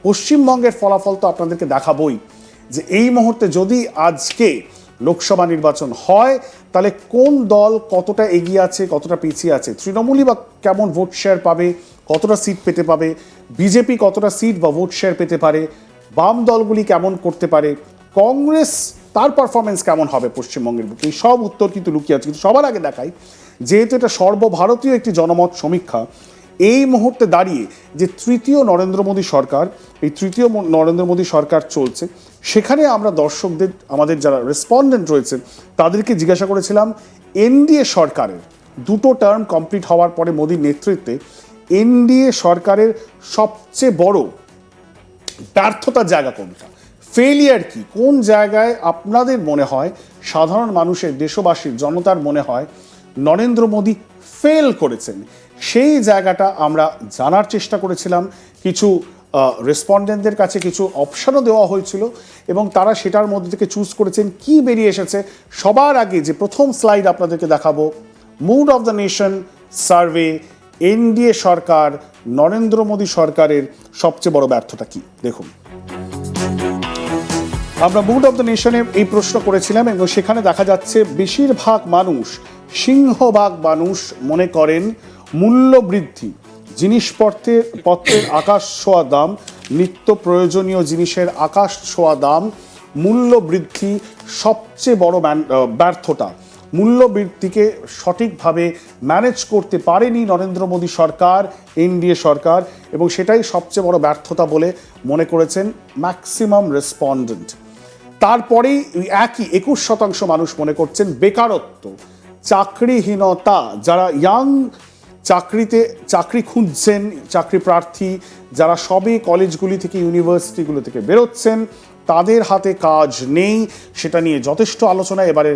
পশ্চিমবঙ্গের ফলাফল তো আপনাদেরকে দেখাবই, যে এই মুহূর্তে যদি আজকে লোকসভা নির্বাচন হয় তাহলে কোন দল কতটা এগিয়ে আছে, কতটা পিছিয়ে আছে, তৃণমূলই বা কেমন ভোট শেয়ার পাবে, কতটা সিট পেতে পাবে, বিজেপি কতটা সিট বা ভোট শেয়ার পেতে পারে, বাম দলগুলি কেমন করতে পারে, কংগ্রেস তার পারফরমেন্স কেমন হবে পশ্চিমবঙ্গের বুকে, এই সব উত্তর কিন্তু লুকিয়ে আছে। কিন্তু সবার আগে দেখাই, যেহেতু এটা সর্বভারতীয় একটি জনমত সমীক্ষা, এই মুহূর্তে দাঁড়িয়ে যে তৃতীয় নরেন্দ্র মোদী সরকার, এই তৃতীয় নরেন্দ্র মোদী সরকার চলছে, সেখানে আমরা দর্শকদের, আমাদের যারা রেসপন্ডেন্ট রয়েছে তাদেরকে জিজ্ঞাসা করেছিলাম এনডিএ সরকারের দুটো টার্ম কমপ্লিট হওয়ার পরে মোদীর নেতৃত্বে এনডিএ সরকারের সবচেয়ে বড় ব্যর্থতার জায়গা কোনটা, ফেলিয়ার কি, কোন জায়গায় আপনাদের মনে হয়, সাধারণ মানুষের, দেশবাসীর, জনতার মনে হয় নরেন্দ্র মোদী ফেল করেছেন, সেই জায়গাটা আমরা জানার চেষ্টা করেছিলাম। কিছু রেসপন্ডেন্টদের কাছে কিছু অপশনও দেওয়া হয়েছিল এবং তারা সেটার মধ্যে থেকে চুজ করেছেন। কি বেরিয়ে এসেছে, সবার আগে যে প্রথম স্লাইড আপনাদেরকে দেখাবো, mood of the nation survey, NDA সরকার, নরেন্দ্র মোদী সরকারের সবচেয়ে বড় ব্যর্থতা কি, দেখুন। আমরা মুড অফ দ্য নেশনে এই প্রশ্ন করেছিলাম এবং সেখানে দেখা যাচ্ছে বেশিরভাগ মানুষ, সিংহভাগ মানুষ মনে করেন মূল্য বৃদ্ধি, জিনিসপত্রের আকাশ ছোঁয়া দাম, নিত্য প্রয়োজনীয় জিনিসের আকাশ ছোঁয়া দাম, মূল্য বৃদ্ধি সবচেয়ে বড় ব্যর্থতা। মূল্য বৃদ্ধিকে সঠিকভাবে ম্যানেজ করতে পারেনি নরেন্দ্র মোদী সরকার, এনডিএ সরকার, এবং সেটাই সবচেয়ে বড় ব্যর্থতা বলে মনে করেছেন ম্যাক্সিমাম রেসপন্ডেন্ট। তারপরেই একই 21% মানুষ মনে করছেন বেকারত্ব, চাকরিহীনতা, যারা ইয়াং চাকরি খুঁজছেন, চাকরি প্রার্থী যারা সবে কলেজগুলি থেকে, ইউনিভার্সিটিগুলো থেকে বেরোচ্ছেন, তাদের হাতে কাজ নেই, সেটা নিয়ে যথেষ্ট আলোচনা। এবারে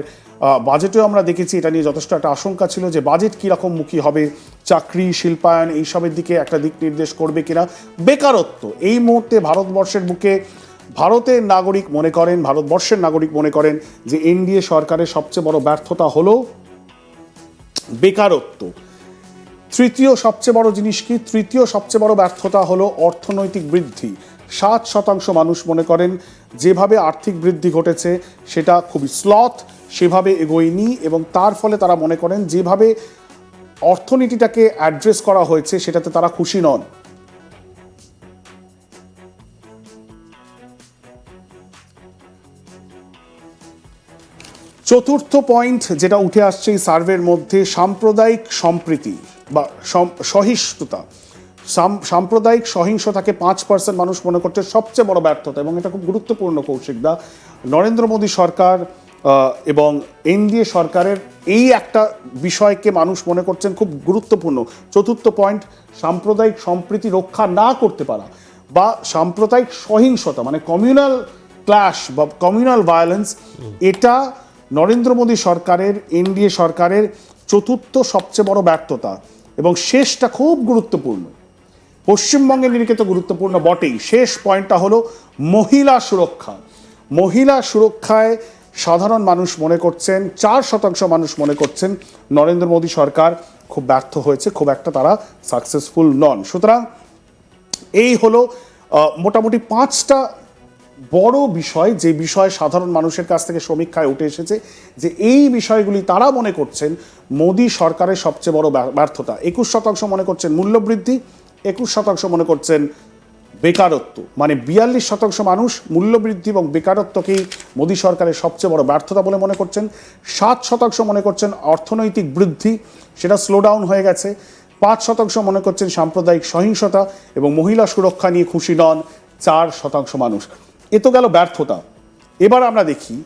বাজেটেও আমরা দেখেছি এটা নিয়ে যথেষ্ট একটা আশঙ্কা ছিল যে বাজেট কীরকম মুখী হবে, চাকরি, শিল্পায়ন এইসবের দিকে একটা দিক নির্দেশ করবে কিনা। বেকারত্ব এই মুহূর্তে ভারতবর্ষের বুকে ভারতের নাগরিক মনে করেন, ভারতবর্ষের নাগরিক মনে করেন যে এনডিএ সরকারের সবচেয়ে বড় ব্যর্থতা হলো বেকারত্ব। তৃতীয় সবচেয়ে বড় জিনিস কি, তৃতীয় সবচেয়ে বড় ব্যর্থতা হলো অর্থনৈতিক বৃদ্ধি। 7% মানুষ মনে করেন যেভাবে আর্থিক বৃদ্ধি ঘটেছে সেটা খুবই স্লথ, সেভাবে এগোয়নি, এবং তার ফলে তারা মনে করেন যেভাবে অর্থনীতিটাকে অ্যাড্রেস করা হয়েছে সেটাতে তারা খুশি নন। চতুর্থ পয়েন্ট যেটা উঠে আসছে এই সার্ভের মধ্যে, সাম্প্রদায়িক সম্প্রীতি বা সহিষ্ণুতা। সাম্প্রদায়িক সহিংসতাকে 5% মানুষ মনে করছে সবচেয়ে বড় ব্যর্থতা, এবং এটা খুব গুরুত্বপূর্ণ কৌশিকদা। নরেন্দ্র মোদী সরকার এবং এনডিএ সরকারের এই একটা বিষয়কে মানুষ মনে করছেন খুব গুরুত্বপূর্ণ। চতুর্থ পয়েন্ট, সাম্প্রদায়িক সম্প্রীতি রক্ষা না করতে পারা বা সাম্প্রদায়িক সহিংসতা মানে কমিউনাল ক্ল্যাশ বা কমিউনাল ভায়োলেন্স, এটা নরেন্দ্র মোদী সরকারের, এনডিএ সরকারের চতুর্থ সবচেয়ে বড় ব্যর্থতা। এবং শেষটা খুব গুরুত্বপূর্ণ, পশ্চিমবঙ্গের নিরিখে তো গুরুত্বপূর্ণ বটেই, শেষ পয়েন্টটা হলো মহিলা সুরক্ষা। মহিলা সুরক্ষায় সাধারণ মানুষ মনে করছেন, 4% মানুষ মনে করছেন নরেন্দ্র মোদী সরকার খুব ব্যর্থ হয়েছে, খুব একটা তারা সাকসেসফুল নন। সুতরাং এই হলো মোটামুটি 5টা বড় বিষয়, যে বিষয় সাধারণ মানুষের কাছ থেকে সমীক্ষায় উঠে এসেছে যে এই বিষয়গুলি তারা মনে করছেন মোদী সরকারের সবচেয়ে বড় ব্যর্থতা। 21% মনে করছেন মূল্যবৃদ্ধি, 21% মনে করছেন বেকারত্ব, মানে 42% মানুষ মূল্যবৃদ্ধি এবং বেকারত্বকেই মোদী সরকারের সবচেয়ে বড় ব্যর্থতা বলে মনে করছেন। 7% মনে করছেন অর্থনৈতিক বৃদ্ধি, সেটা স্লো ডাউন হয়ে গেছে। 5% মনে করছেন সাম্প্রদায়িক সহিংসতা এবং মহিলা সুরক্ষা নিয়ে খুশি নন 4% মানুষ। এ তো গেল ব্যর্থতা। এবার আমরা দেখি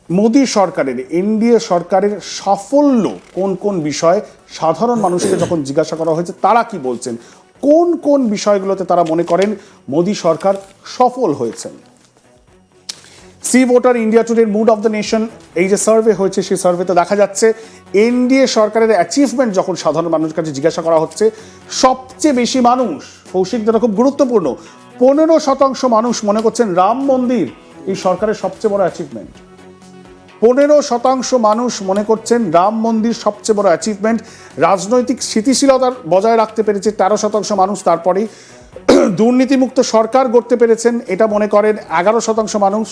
মোদী সরকারের, এনডিএ সরকারের সাফল্য কোন কোন বিষয়, সাধারণ মানুষকে যখন জিজ্ঞাসা করা হয়েছে তারা কি বলছেন, কোন কোন বিষয়গুলোতে তারা মনে করেন মোদী সরকার সফল হয়েছেন। সি ভোটার ইন্ডিয়া টুডের মুড অফ দ্য নেশন এই যে সার্ভে হয়েছে, সেই সার্ভেতে দেখা যাচ্ছে এনডিএ সরকারের অ্যাচিভমেন্ট যখন সাধারণ মানুষের কাছে জিজ্ঞাসা করা হচ্ছে, সবচেয়ে বেশি মানুষ, কৌশিক যেটা খুব গুরুত্বপূর্ণ, 15% মানুষ মনে করছেন রাম মন্দির এই সরকারের সবচেয়ে বড় অ্যাচিভমেন্ট। 15% মানুষ মনে করছেন রাম মন্দির সবচেয়ে বড় অ্যাচিভমেন্ট। রাজনৈতিক স্থিতিশীলতার বজায় রাখতে পেরেছে 13% মানুষ। তারপরেই দুর্নীতিমুক্ত সরকার গড়তে পেরেছেন এটা মনে করেন 11% মানুষ।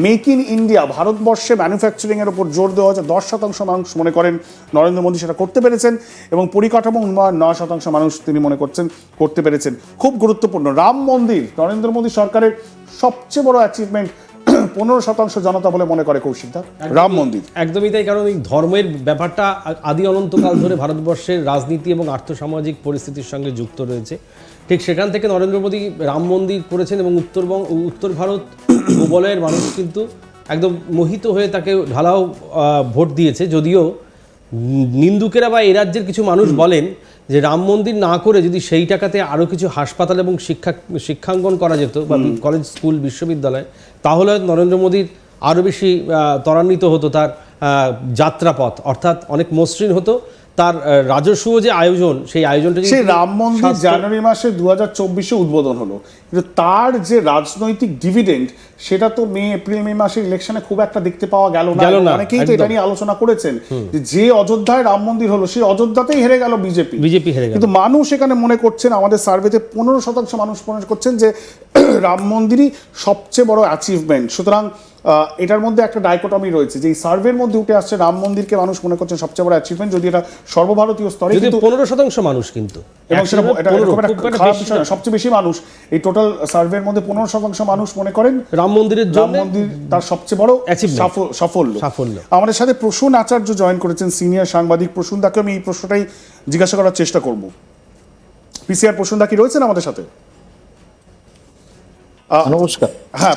মেক ইন ইন্ডিয়া, ভারতবর্ষে ম্যানুফ্যাকচারিং এর উপর জোর দেওয়া হচ্ছে 10% মানুষ মনে করেন নরেন্দ্র মোদী সেটা করতে পেরেছেন, এবং পরিকাঠামো উন্নয়ন 9% মানুষ তিনি মনে করছেন করতে পেরেছেন। খুব গুরুত্বপূর্ণ, রাম মন্দির নরেন্দ্র মোদী সরকারের সবচেয়ে বড় অ্যাচিভমেন্ট 15% জনতা বলে মনে করে কৌশিকদা রাম মন্দির। একদমই তাই, কারণ এই ধর্মের ব্যাপারটা আদি অনন্তকাল ধরে ভারতবর্ষের রাজনীতি এবং আর্থসামাজিক পরিস্থিতির সঙ্গে যুক্ত রয়েছে। ঠিক সেখান থেকে নরেন্দ্র মোদী রাম মন্দির করেছেন এবং উত্তর ভারত ভূবলয়ের মানুষ কিন্তু একদম মোহিত হয়ে তাকে ঢালাও ভোট দিয়েছে। যদিও নিন্দুকেরা বা এ রাজ্যের কিছু মানুষ বলেন যে রাম মন্দির না করে যদি সেই টাকাতে আরও কিছু হাসপাতাল এবং শিক্ষাঙ্গন করা যেত বা কলেজ, স্কুল, বিশ্ববিদ্যালয়, তাহলে নরেন্দ্র মোদীর আরও বেশি ত্বরান্বিত হতো তার যাত্রাপথ, অর্থাৎ অনেক মসৃণ হতো তার রাজস্ব যে আয়োজন, সেই আয়োজনটা। সেই রাম মন্দির জানুয়ারি মাসে 2024 উদ্বোধন হলো, কিন্তু তার যে রাজনৈতিক ডিভিডেন্ড সেটা তো এপ্রিল মে মাসের ইলেকশনে খুব একটা দেখতে পাওয়া গেল না। অনেকেই তো এটা নিয়ে আলোচনা করেছেন যে অযোধ্যায় রাম মন্দির হলো সেই অযোধ্যাতেই হেরে গেল বিজেপি হেরে গেল। কিন্তু মানুষ এখানে মনে করছেন, আমাদের সার্ভেতে 15% মানুষ মনে করছেন যে রাম মন্দিরই সবচেয়ে বড় অ্যাচিভমেন্ট। সুতরাং এটার মধ্যে একটা ডাইকোটমি রয়েছে যে এই সার্ভের মধ্যে উঠে আসছে রাম মন্দিরকে মানুষ মনে করছেন সবচেয়ে বড় অ্যাচিভমেন্ট, যদি এটা সর্বভারতীয় স্তরে, কিন্তু 15% মানুষ কিন্তু, এবং সেটা খারাপ বিষয় না, সবচেয়ে বেশি মানুষ এই টোটাল সার্ভের মধ্যে 15% মানুষ মনে করেন রাম মন্দির তার সবচেয়ে বড় সাফল্য। আমাদের সাথে প্রসূন আচার্য জয়েন করেছেন, সিনিয়র সাংবাদিক। প্রসূন দাকে আমি এই প্রশ্নটাই জিজ্ঞাসা করার চেষ্টা করব। পিসিআর প্রসূন দা কি রয়েছেন আমাদের সাথে? নমস্কার। হ্যাঁ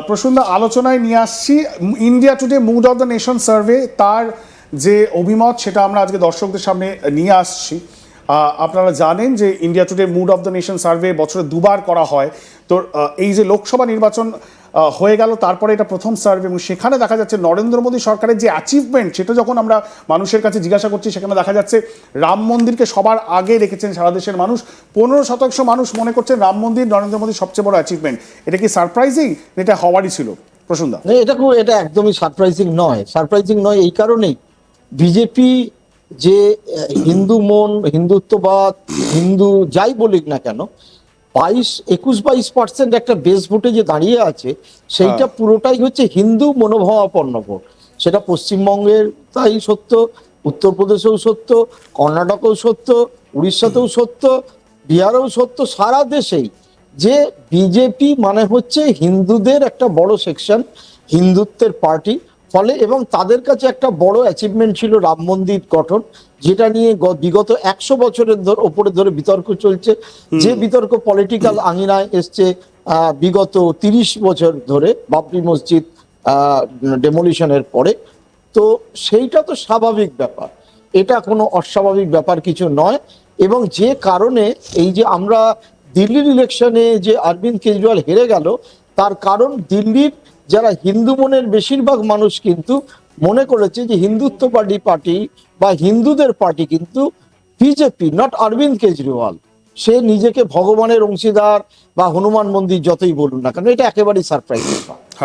প্রসূন দা, আলোচনায় নিয়ে আসছি India Today mood of the nation survey, তার যে অভিমত সেটা আমরা আজকে দর্শকদের সামনে নিয়ে আসছি। আপনারা জানেন যে India Today mood of the nation survey বছরে দুবার করা হয়। তো এই যে লোকসভা নির্বাচন হয়ে গেল, তারপরে এটা প্রথম সার্ভে, এবং সেখানে দেখা যাচ্ছে নরেন্দ্র মোদী সরকারের যে অ্যাচিভমেন্ট সেটা যখন আমরা মানুষের কাছে জিজ্ঞাসা করছি, সেখানে দেখা যাচ্ছে রাম মন্দিরকে সবার আগে রেখেছেন সারা দেশের মানুষ। 15% মানুষ মনে করছেন রাম মন্দির নরেন্দ্র মোদীর সবচেয়ে বড় অ্যাচিভমেন্ট। এটা কি সারপ্রাইজিং? এটা হওয়ারই ছিল প্রসূন দা? এটা একদমই সারপ্রাইজিং নয়। এই কারণেই বিজেপি যে হিন্দু মন, হিন্দুত্ববাদ, হিন্দু যাই বলিক না কেন, 21-22% একটা বেস ভোটে যে দাঁড়িয়ে আছে, সেইটা পুরোটাই হচ্ছে হিন্দু মনোভাবাপন্ন ভোট। সেটা পশ্চিমবঙ্গের তাই সত্য, উত্তরপ্রদেশেও সত্য, কর্ণাটকেও সত্য, উড়িষ্যাতেও সত্য, বিহারেও সত্য, সারা দেশেই যে বিজেপি মানে হচ্ছে হিন্দুদের একটা বড় সেকশন, হিন্দুত্বের পার্টি। ফলে এবং তাদের কাছে একটা বড় অ্যাচিভমেন্ট ছিল রাম মন্দির গঠন, যেটা নিয়ে বিগত 100 বছরের ওপরে ধরে বিতর্ক চলছে। যে বিতর্ক পলিটিক্যাল আঙিনায় এসছে বিগত 30 বছর ধরে বাবরি মসজিদ ডেমোলিশনের পরে। তো সেইটা তো স্বাভাবিক ব্যাপার, এটা কোনো অস্বাভাবিক ব্যাপার কিছু নয়। এবং যে কারণে এই যে আমরা দিল্লির ইলেকশনে যে অরবিন্দ কেজরিওয়াল হেরে গেল, তার কারণ দিল্লির যারা হিন্দু মনের বেশিরভাগ মানুষ কিন্তু মনে করেছে যে হিন্দুত্ববাদী পার্টি বা হিন্দুদের পার্টি কিন্তু বিজেপি, নট অরবিন্দ কেজরিওয়াল। সে নিজেকে ভগবানের অংশীদার বা হনুমান মন্দির যতই বলুন না কেন, এটা একেবারেই সারপ্রাইজ।